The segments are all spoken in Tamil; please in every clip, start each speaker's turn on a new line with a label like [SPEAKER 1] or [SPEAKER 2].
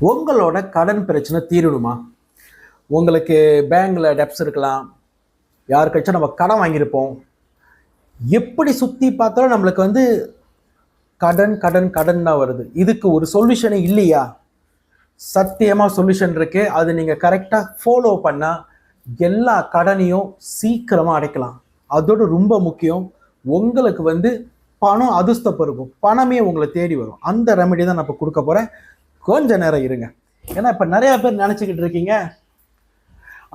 [SPEAKER 1] உங்களோட கடன் பிரச்சனை தீரணுமா? உங்களுக்கு பேங்க்ல டெப்ஸ் இருக்கலாம், யாருக்காச்சும் நம்ம கடன் வாங்கியிருப்போம். எப்படி சுற்றி பார்த்தாலும் நம்மளுக்கு கடன் கடன் கடன் தான் வருது. இதுக்கு ஒரு சொல்யூஷனே இல்லையா? சத்தியமாக சொல்யூஷன் இருக்கு. அது நீங்கள் கரெக்டாக ஃபாலோ பண்ணால் எல்லா கடனையும் சீக்கிரமாக அடைக்கலாம். அதோடு ரொம்ப முக்கியம், உங்களுக்கு பணம் அதிர்ஷ்ட பெருகும், பணமே உங்களை தேடி வரும். அந்த ரெமெடி தான் நான் இப்போ கொடுக்க போகிறேன். கொஞ்ச நேரம் இருங்க. ஏன்னா இப்போ நிறையா பேர் நினச்சிக்கிட்டு இருக்கீங்க,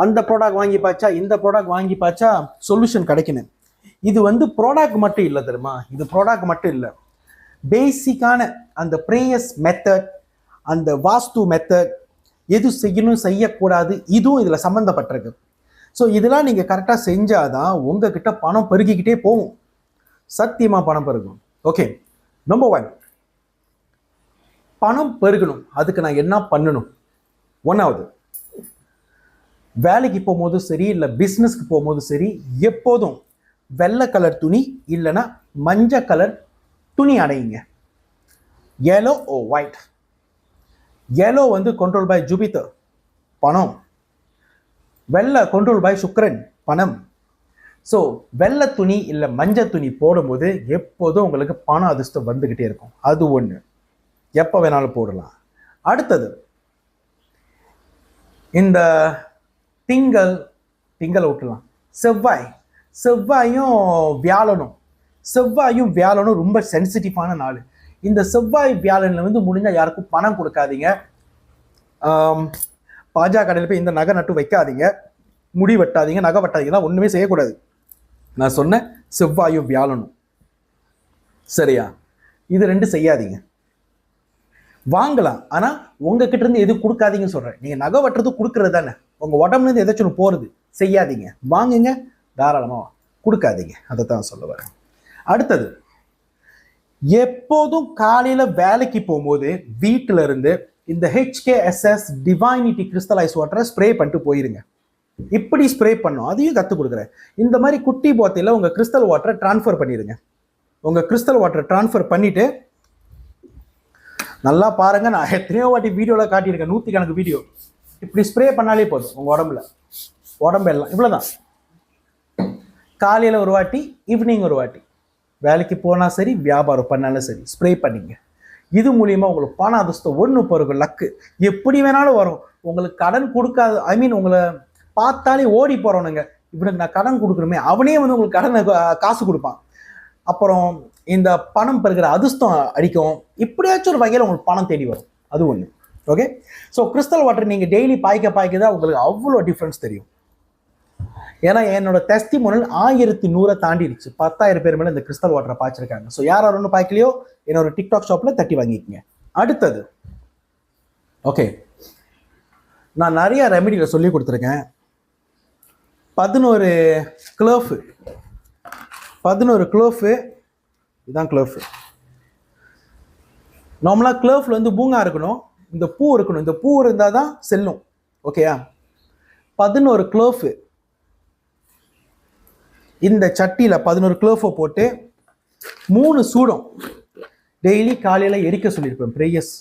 [SPEAKER 1] அந்த ப்ராடக்ட் வாங்கி பாச்சா இந்த ப்ராடக்ட் வாங்கி பாச்சா சொல்யூஷன் கிடைக்கணும். இது ப்ராடக்ட் மட்டும் இல்லை தெரியுமா? இது ப்ராடக்ட் மட்டும் இல்லை, பேசிக்கான அந்த ப்ரேயர்ஸ் மெத்தட், அந்த வாஸ்து மெத்தட், எது செய்யணும் செய்யக்கூடாது, இதுவும் இதில் சம்மந்தப்பட்டிருக்கு. ஸோ இதெல்லாம் நீங்கள் கரெக்டாக செஞ்சாதான் உங்ககிட்ட பணம் பெருகிக்கிட்டே போகும். சத்தியமாக பணம் பெருகும். ஓகே, நம்பர் 1, பணம் பெருகணும். அதுக்கு நான் என்ன பண்ணணும்? 1வது, வேலைக்கு போகும்போதும் சரி, இல்லை பிஸ்னஸ்க்கு போகும்போதும் சரி, எப்போதும் வெள்ளை கலர் துணி இல்லைன்னா மஞ்சள் கலர் துணி அடையுங்க. yellow or white. yellow control by Jupiter, பணம். வெள்ளை control by சுக்கிரன், பணம். ஸோ வெள்ளை துணி இல்லை மஞ்சள் துணி போடும்போது எப்போதும் உங்களுக்கு பண அதிர்ஷ்டம் வந்துக்கிட்டே இருக்கும். அது ஒன்று, எப்போ வேணாலும் போடலாம். அடுத்தது, இந்த திங்களை விட்டுலாம். செவ்வாயும் வியாழனும் ரொம்ப சென்சிட்டிவான நாள். இந்த செவ்வாய் வியாழனில் முடிஞ்சால் யாருக்கும் பணம் கொடுக்காதீங்க. பாஜக கடையில் போய் இந்த நகை நட்டு வைக்காதீங்க, முடி வெட்டாதீங்க, நகை வெட்டாதீங்கன்னா ஒன்றுமே செய்யக்கூடாது. நான் சொன்னேன் செவ்வாயும் வியாழனும், சரியா? இது 2 செய்யாதீங்க. வாங்கலாம், ஆனால் உங்ககிட்ட இருந்து எதுவும் கொடுக்காதீங்கன்னு சொல்கிறேன். நீங்கள் நகை வெட்டுறது கொடுக்குறது தானே, உங்கள் உடம்புலேருந்து எதாச்சும் ஒன்று போகிறது, செய்யாதீங்க. வாங்குங்க, தாராளமாக கொடுக்காதீங்க. அதை தான் சொல்ல வரேன். அடுத்தது, எப்போதும் காலையில் வேலைக்கு போகும்போது வீட்டில் இருந்து இந்த HKSS டிவைனிட்டி கிறிஸ்டலைஸ் வாட்டரை ஸ்ப்ரே பண்ணிட்டு போயிருங்க. இப்படி ஸ்ப்ரே பண்ணும், அதையும் கற்றுக் கொடுக்குறேன். இந்த மாதிரி குட்டி போத்தையில் உங்கள் கிறிஸ்டல் வாட்டரை ட்ரான்ஸ்ஃபர் பண்ணிடுங்க. உங்கள் கிறிஸ்டல் வாட்டரை ட்ரான்ஸ்ஃபர் பண்ணிவிட்டு நல்லா பாருங்கள், நான் எத்தனையோ வாட்டி வீடியோவில் காட்டியிருக்கேன், 100 கணக்கு வீடியோ. இப்படி ஸ்ப்ரே பண்ணாலே போதும், உங்கள் உடம்பெல்லாம் இவ்வளோதான். காலையில் ஒரு வாட்டி, ஈவினிங் ஒரு வாட்டி, வேலைக்கு போனால் சரி, வியாபாரம் பண்ணாலும் சரி, ஸ்ப்ரே பண்ணிங்க. இது மூலியமாக உங்களுக்கு பண அதிர்ஷ்டம் ஒன்று பிறகு லக்கு எப்படி வேணாலும் வரும். உங்களுக்கு கடன் கொடுக்காது, உங்களை பார்த்தாலே ஓடி போகிறவனுங்க, இவனுக்கு நான் கடன் கொடுக்குறோமே, அவனே உங்களுக்கு கடனை காசு கொடுப்பான். அப்புறம் இந்த பணம் பெறுகிற அதிர்ஷ்டம் அடிக்கும். இப்படியாச்சும் ஒரு வகையில் உங்களுக்கு பணம் தேடி வரும். அது ஒன்று. ஓகே, ஸோ கிறிஸ்டல் வாட்டர் நீங்கள் டெய்லி பாய்க்க தான் உங்களுக்கு அவ்வளோ டிஃப்ரென்ஸ் தெரியும். ஏன்னா என்னோட டெஸ்டிமோனியல் 1100 தாண்டிடுச்சு. 10,000 பேர் மேலே இந்த கிறிஸ்டல் வாட்டரை பாய்ச்சிருக்காங்க. ஸோ யார் ஒன்று பாய்க்கலையோ என்னோட டிக்டாக் ஷாப்பில் தட்டி வாங்கிக்கங்க. அடுத்தது, ஓகே, நான் நிறைய ரெமெடியில் சொல்லி கொடுத்துருக்கேன். 11 க்ளோஃபு, இதுதான் க்ளோஃபு. நார்மலாக க்ளோஃபில் பூங்கா இருக்கணும், இந்த பூ இருக்கணும். இந்த பூ இருந்தால் தான் செல்லும். ஓகேயா? 11 க்ளோஃபு இந்த சட்டியில் 11 க்ளோஃபை போட்டு 3 சூடம் டெய்லி காலையில் எரிக்க சொல்லியிருப்பேன். ப்ரேயர்ஸ்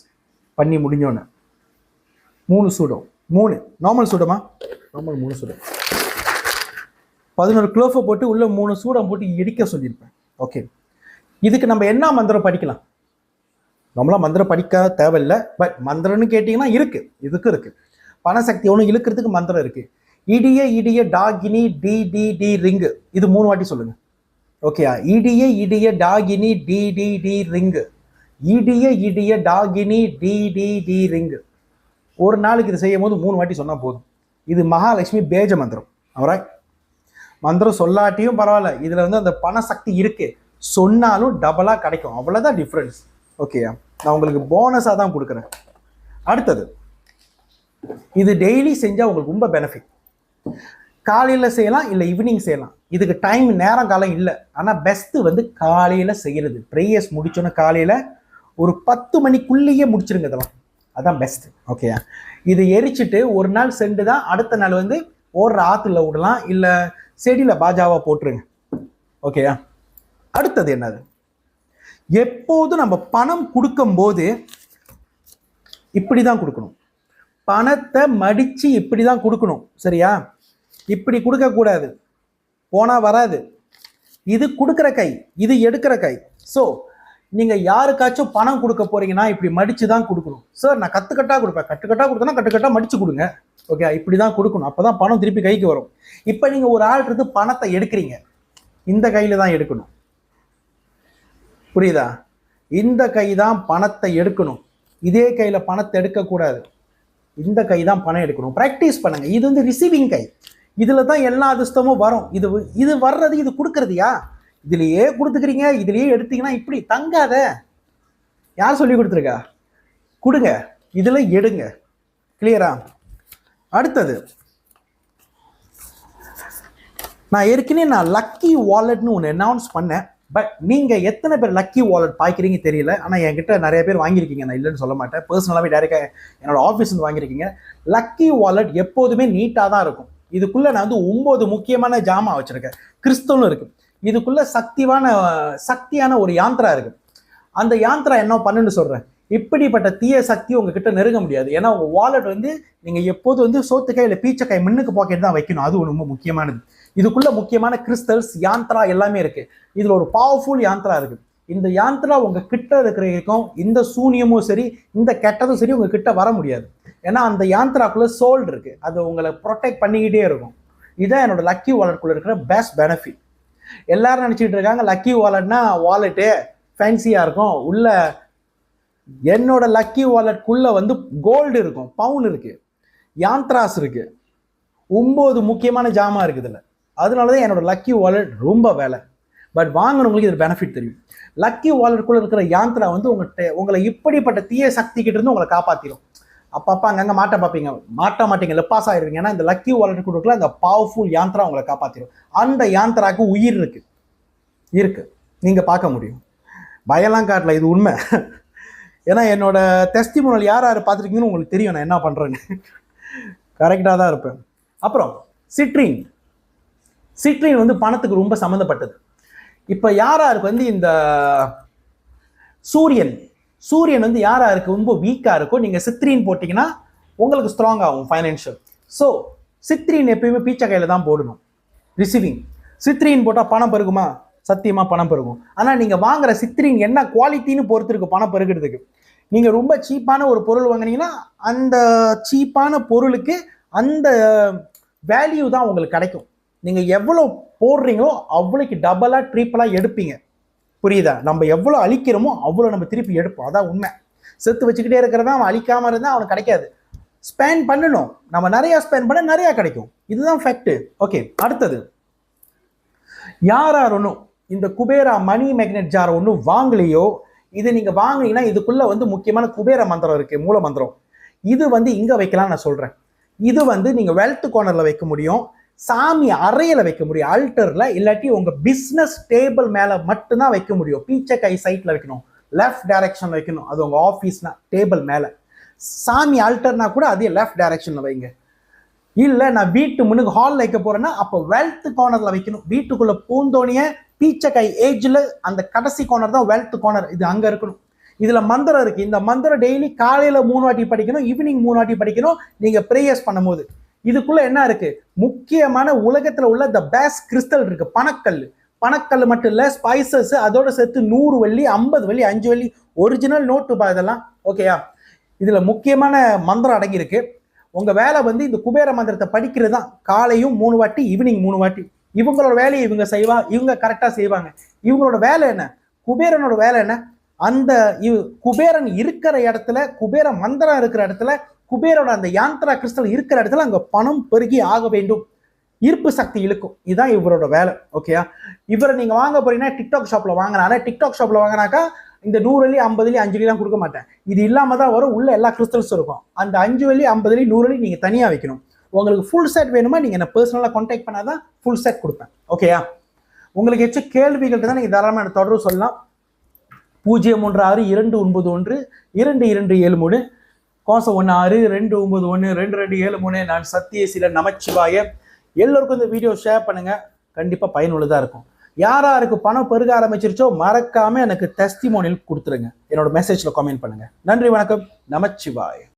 [SPEAKER 1] பண்ணி முடிஞ்சோன்னு 3 சூடம், 3 நார்மல் சூடமா, நார்மல் 3 சூடம், 11 க்ளோஃபை போட்டு உள்ள 3 சூடம் போட்டு எரிக்க சொல்லியிருப்பேன். ஓகே, இதுக்கு நம்ம என்ன மந்திரம் படிக்கலாம்? நம்மளாம் மந்திரம் படிக்க தேவையில்லை, பட் மந்திரம்னு கேட்டிங்கன்னா இருக்குது, இதுக்கு இருக்குது. பணசக்தி ஒன்று இழுக்கிறதுக்கு மந்திரம் இருக்குது. இடிய டாகினி டி டி டி ரிங்கு, இது 3 வாட்டி சொல்லுங்க. ஓகேயா? இடிய டாகினி டி டி டி ரிங்கு, இடிய டாகினி டி டி டி ரிங்கு. ஒரு நாளுக்கு இது செய்யும் போது 3 வாட்டி சொன்னால் போதும். இது மகாலட்சுமி பேஜ மந்திரம். அவராய் மந்திரம் சொல்லாட்டியும் பரவாயில்ல, இதில் அந்த பணசக்தி இருக்கு, சொன்னாலும் டபுளாக கிடைக்கும். அவ்வளோதான் டிஃப்ரென்ஸ். ஓகேயா? நான் உங்களுக்கு போனஸாக தான் கொடுக்குறேன். அடுத்தது, இது டெய்லி செஞ்சால் உங்களுக்கு ரொம்ப பெனிஃபிட். காலையில் செய்யலாம், இல்லை ஈவினிங் செய்யலாம். இதுக்கு டைம் நேரம் காலம் இல்லை, ஆனால் பெஸ்ட்டு காலையில் செய்கிறது. ப்ரேயர்ஸ் முடிச்சோன்னு காலையில் ஒரு 10 மணிக்குள்ளேயே முடிச்சிருங்க. இதெல்லாம் அதான் பெஸ்ட்டு. ஓகேயா? இது எரிச்சிட்டு ஒரு நாள் சென்று தான் அடுத்த நாள் ஓடுற ஆற்றுல விடலாம், இல்லை செடியில் பாஜாவாக போட்டுருங்க. ஓகேயா? அடுத்தது என்னது? எப்போதும் நம்ம பணம் கொடுக்கும்போது இப்படி தான் கொடுக்கணும். பணத்தை மடித்து இப்படி தான் கொடுக்கணும். சரியா? இப்படி கொடுக்கக்கூடாது, போனால் வராது. இது கொடுக்குற கை, இது எடுக்கிற கை. ஸோ நீங்கள் யாருக்காச்சும் பணம் கொடுக்க போறீங்கன்னா இப்படி மடித்து தான் கொடுக்கணும். சார் நான் கட்டுக்கட்டாக கொடுப்பேன், கட்டுக்கட்டாக கொடுத்தனா கட்டுக்கட்டாக மடித்து கொடுங்க. ஓகே, இப்படி தான் கொடுக்கணும். அப்போ தான் பணம் திருப்பி கைக்கு வரும். இப்போ நீங்கள் ஒரு ஆள் இருந்து பணத்தை எடுக்கிறீங்க, இந்த கையில் தான் எடுக்கணும். புரியுதா? இந்த கை தான் பணத்தை எடுக்கணும், இதே கையில் பணத்தை எடுக்கக்கூடாது. இந்த கை தான் பணம் எடுக்கணும். ப்ராக்டிஸ் பண்ணுங்க. இது வந்து ரிசீவிங் கை, இதில் தான் எல்லா அதிர்ஷ்டமும் வரும். இது வர்றது, இது கொடுக்கறதுயா. இதுலேயே கொடுத்துக்கிறீங்க, இதுலேயே எடுத்தீங்கன்னா இப்படி தங்காத. யார் சொல்லி கொடுத்துருக்கா? கொடுங்க, இதில் எடுங்க. கிளியரா? அடுத்தது, நான் ஏற்கனவே லக்கி வாலெட்னு ஒன்று அனௌன்ஸ் பண்ணேன். பட் நீங்கள் எத்தனை பேர் லக்கி வாலெட் பாய்க்கிறீங்க தெரியல. ஆனால் என்கிட்ட நிறைய பேர் வாங்கியிருக்கீங்க, நான் இல்லைன்னு சொல்ல மாட்டேன். பர்சனலாகவே டைரெக்டாக என்னோட ஆஃபீஸ்லேருந்து வாங்கியிருக்கீங்க. லக்கி வாலெட் எப்போதுமே நீட்டாக தான் இருக்கும். இதுக்குள்ளே நான் வந்து 9 முக்கியமான ஜாமா வச்சுருக்கேன். கிறிஸ்தவனும் இருக்குது. இதுக்குள்ளே சக்தியான ஒரு யாந்திரா இருக்குது. அந்த யாந்திரா என்ன பண்ணுன்னு சொல்கிறேன். இப்படிப்பட்ட தீய சக்தி உங்ககிட்ட நெருங்க முடியாது. ஏன்னா உங்கள் வாலெட் வந்து நீங்கள் எப்போது வந்து சோத்துக்காய் இல்லை பீச்சக்காய் முன்னுக்கு பாக்கெட் தான் வைக்கணும். அது ரொம்ப முக்கியமானது. இதுக்குள்ள முக்கியமான கிறிஸ்டல்ஸ், யாந்திரா எல்லாமே இருக்கு. இதுல ஒரு பவர்ஃபுல் யாந்திரா இருக்கு. இந்த யாந்திரா உங்க கிட்ட இருக்கிறதுக்கும் இந்த சூனியமும் சரி, இந்த கெட்டதும் சரி உங்க கிட்ட வர முடியாது. ஏன்னா அந்த யாந்திராக்குள்ள சோல் இருக்கு, அது உங்களை ப்ரொடெக்ட் பண்ணிக்கிட்டே இருக்கும். இதான் என்னோட லக்கி வாலெட்குள்ள இருக்கிற பெஸ்ட் பெனிஃபிட். எல்லாரும் நினைச்சிட்டு இருக்காங்க லக்கி வாலெட்னா வாலெட்டு ஃபேன்சியா இருக்கும். உள்ள என்னோட லக்கி வாலெட்குள்ள வந்து கோல்டு இருக்கும், பவுன் இருக்கு, யாந்திராஸ் இருக்கு, 9 முக்கியமான ஜாமா இருக்குது இதுல. அதனாலதான் என்னோட லக்கி வாலெட் ரொம்ப வேலை. பட் வாங்கினவங்களுக்கு இது பெனிஃபிட் தெரியும். லக்கி வாலெட்குள்ள இருக்கிற யாந்திரா வந்து உங்களை இப்படிப்பட்ட தீய சக்தி கிட்ட இருந்து உங்களை காப்பாத்திடும். அப்பப்பா அங்கங்க மாட்ட மாட்டீங்க, லெப்பாஸ் ஆயிருவீங்க. ஏன்னா இந்த லக்கி வாலெட் கொடுக்கல அந்த பவர்ஃபுல் யாந்திரா உங்களை காப்பாத்திடும். அந்த யாந்திராக்கு உயிர் இருக்கு, நீங்க பார்க்க முடியும். பயம்லாம் காட்டல, இது உண்மை. ஏன்னா என்னோட டெஸ்டிமோனியல் யார் பார்த்துருக்கீங்கன்னு உங்களுக்கு தெரியும் நான் என்ன பண்றேன்னு. கரெக்டாக தான் இருப்பேன். அப்புறம் சிட்ரின் வந்து பணத்துக்கு ரொம்ப சம்மந்தப்பட்டது. இப்போ யாராருக்கு வந்து இந்த சூரியன் வந்து யாராருக்கு ரொம்ப வீக்காக இருக்கும், நீங்கள் சித்ரீன் போட்டிங்கன்னா உங்களுக்கு ஸ்ட்ராங் ஆகும் ஃபைனான்ஷியல். ஸோ சித்ரீன் எப்பயுமே பீச்சை கையில் தான் போடணும். ரிசீவிங் சித்ரீன் போட்டால் பணம் பெருகுமா? சத்தியமாக பணம் பெருகும். ஆனால் நீங்கள் வாங்குற சித்ரீன் என்ன குவாலிட்டின்னு பொறுத்து இருக்கு பணம் பெருகிறதுக்கு. நீங்கள் ரொம்ப சீப்பான ஒரு பொருள் வாங்கினீங்கன்னா அந்த சீப்பான பொருளுக்கு அந்த வேல்யூ தான் உங்களுக்கு கிடைக்கும். நீங்கள் எவ்வளோ போடுறீங்களோ அவ்வளோக்கு டபுளாக ட்ரிப்பிளாக எடுப்பீங்க. புரியுதா? நம்ம எவ்வளோ அழிக்கிறோமோ அவ்வளோ நம்ம திருப்பி எடுப்போம். அதான் உண்மை. செத்து வச்சுக்கிட்டே இருக்கிறதா அவன் அழிக்காமல் இருந்தால் அவனுக்கு கிடைக்காது. ஸ்பெண்ட் பண்ணணும், நம்ம நிறையா ஸ்பெண்ட் பண்ண நிறையா கிடைக்கும். இதுதான் ஃபேக்ட். ஓகே, அடுத்தது, யார் ஒன்றும் இந்த குபேரா மணி மேக்னெட் ஜார் ஒன்றும் வாங்கலையோ, இது நீங்கள் வாங்கினீங்கன்னா இதுக்குள்ளே வந்து முக்கியமான குபேர மந்திரம் இருக்குது, மூல மந்திரம். இது வந்து இங்கே வைக்கலாம் நான் சொல்கிறேன். இது வந்து நீங்கள் வெல்த் கார்னரில் வைக்க முடியும், சாமி அறையில் வைக்க முடியும், ஆல்டரில், இல்லாட்டி உங்கள் பிஸ்னஸ் டேபிள் மேலே மட்டும்தான் வைக்க முடியும். பீச்சை கை சைட்டில் வைக்கணும், லெஃப்ட் டைரக்ஷன் வைக்கணும். அது உங்கள் ஆஃபீஸ்னா டேபிள் மேலே. சாமி ஆல்டர்னா கூட அதே லெஃப்ட் டைரக்ஷனில் வைங்க. இல்லை நான் வீட்டு முன்னுக்கு ஹாலில் வைக்க போகிறேன்னா அப்போ வெல்த் கார்னரில் வைக்கணும். வீட்டுக்குள்ளே பூந்தோனிய பீச்சை கை ஏஜில் அந்த கடைசி கார்னர் தான் வெல்த் கார்னர். இது அங்கே இருக்கணும். இதில் மந்திரம் இருக்குது. இந்த மந்திரம் டெய்லி காலையில் 3 வாட்டி படிக்கணும், ஈவினிங் 3 வாட்டி படிக்கணும் நீங்கள் ப்ரேயர்ஸ் பண்ணும்போது. இதுக்குள்ளே என்ன இருக்குது? முக்கியமான உலகத்தில் உள்ள த பெஸ்ட் கிறிஸ்டல் இருக்குது, பணக்கல் மட்டும் இல்லை, ஸ்பைசஸ், அதோட சேர்த்து 100 வெள்ளி, 50 வெள்ளி, 5 வெள்ளி, ஒரிஜினல் நோட்டு இதெல்லாம். ஓகேயா? இதில் முக்கியமான மந்திரம் அடங்கியிருக்கு. உங்கள் வேலை வந்து இந்த குபேர மந்திரத்தை படிக்கிறது தான். காலையும் 3 வாட்டி, ஈவினிங் 3 வாட்டி. இவங்களோட வேலையை இவங்க கரெக்டாக செய்வாங்க. இவங்களோட வேலை என்ன? குபேரனோட வேலை என்ன? அந்த குபேரன் இருக்கிற இடத்துல, குபேர மந்திரம் இருக்கிற இடத்துல, குபேரோட அந்த யாந்திரா கிறிஸ்டல் இருக்கிற இடத்துல அங்கே பணம் பெருகி ஆக வேண்டும். ஈர்ப்பு சக்தி இழுக்கும். இதுதான் இவரோட வேலை. ஓகேயா? இவரை நீங்கள் வாங்க போறீங்கன்னா டிக்டாக் ஷாப்பில் வாங்கினா, ஆனால் டிக்டாக் ஷாப்பில் வாங்கினாக்கா இந்த 100 வெள்ளி, 50 வெள்ளி, 5 வெள்ளிலாம் கொடுக்க மாட்டேன். இது இல்லாமல் தான் வரும். உள்ள எல்லா கிறிஸ்டல்ஸும் இருக்கும். அந்த 5 வெள்ளி, 50 வெள்ளி, 100 வெள்ளி நீங்கள் தனியாக வைக்கணும். உங்களுக்கு ஃபுல் செட் வேணுமா நீங்கள் என்ன பர்சனலாக கான்டாக்ட் பண்ணாதான் ஃபுல் செட் கொடுப்பேன். ஓகேயா? உங்களுக்கு ஏதாச்சும் கேள்விகள் தான் நீங்கள் தாராளமாக எனக்கு தொடர்பு சொல்லலாம். 016-291-2273 16-291-2273. நான் சத்தியசீலன் நமச்சிவாய. எல்லோருக்கும் இந்த வீடியோ ஷேர் பண்ணுங்க, கண்டிப்பாக பயனுள்ளதாக இருக்கும். யாருக்கு பணம் பெருக ஆரம்பிச்சிருச்சோ மறக்காம எனக்கு டெஸ்டிமோனியல் கொடுத்துருங்க. என்னோட மெசேஜ்ல கமெண்ட் பண்ணுங்க. நன்றி, வணக்கம். நமச்சிவாய்.